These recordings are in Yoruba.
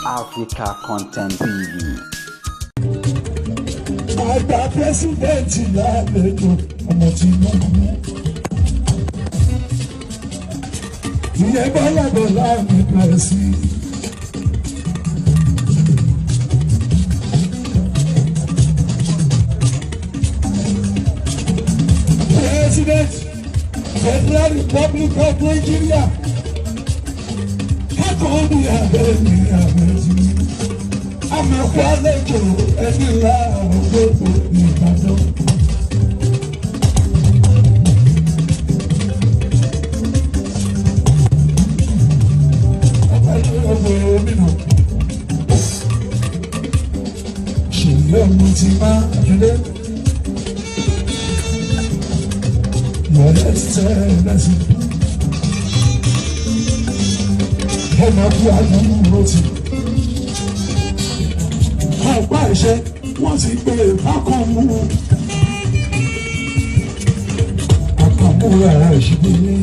Africa Content TV. Àgbà pẹ́sidẹ̀ntì lálejò ọmọ Tinubu. Ìyẹn Bọ́lá Bọ́lá mi pẹ̀sì. President Federal Republic of Nigeria. Kákan ní abẹ́ ní abẹ́jì. Àmọ̀kọ́ àlejò ẹni ńlá àwọn gbogbo Ìbàdàn. Ṣùgbọ́n mo ti máa dúdé. Yọ̀rẹ́ ti tẹ́ ẹ lẹ́sìn. Ọmọ kú àdúgbò ti. Ọ̀pá ìṣe wọ́n ti gbé bákan mú. Àkànmú ara ìṣubú ní.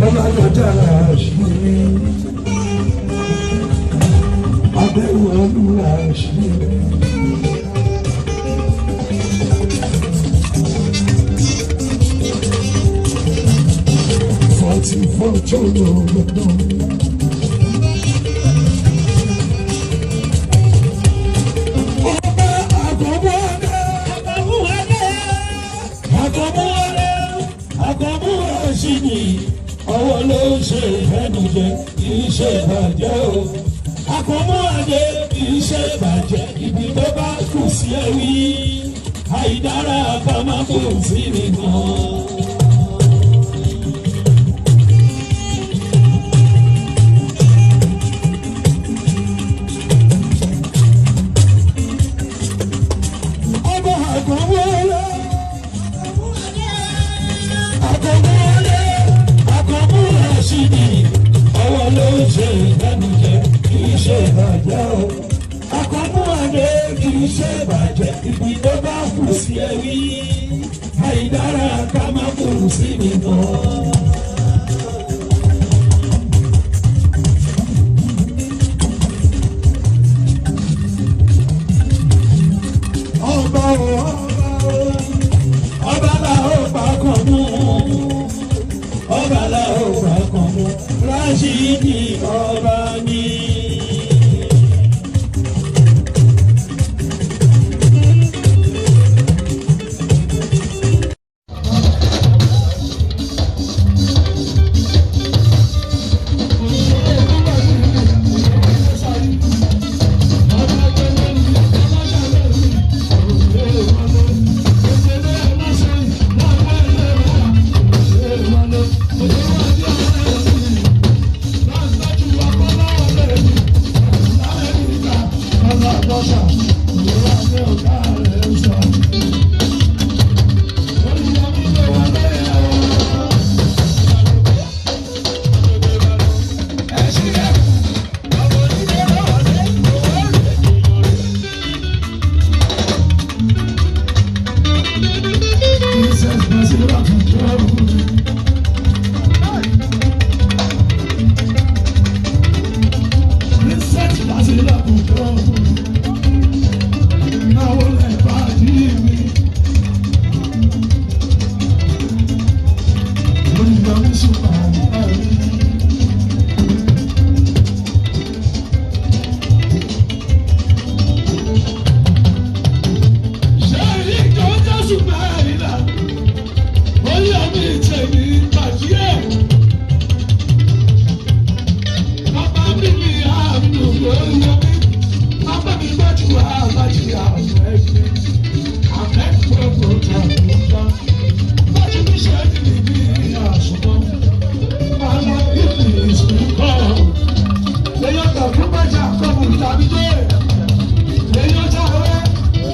Ọba àgbàdo ara ìṣubú ní. Abẹ́rù ọlúwa ìṣubú ní. Fọ́tò lọ́dọ̀. Ọwọ́ ló ń ṣe ìfẹ́nujẹ kì í ṣe ìbàjẹ́ o. Àkọ́mọ́adé kì í ṣe ìbàjẹ́ ibi tó bá kù sí ẹ̀wí. Àìdára ká má kù sí nìkan. Ọwọ́ ló ń ṣe ìdánijẹ kì í ṣe ìbàjẹ́ o. Àkọ́mọ́adé kì í ṣe ìbàjẹ́ ibi tó bá kù sí ẹ̀wí. Àìdára ká má kù sí nìkan. Ọba o ọba la ó pa kàn mú. Ọba la ó pa kàn mú. Rashidi ọba ni. Papa mi gbọ́dọ̀ wá àbájá ọ̀sẹ̀ ẹ̀sìn.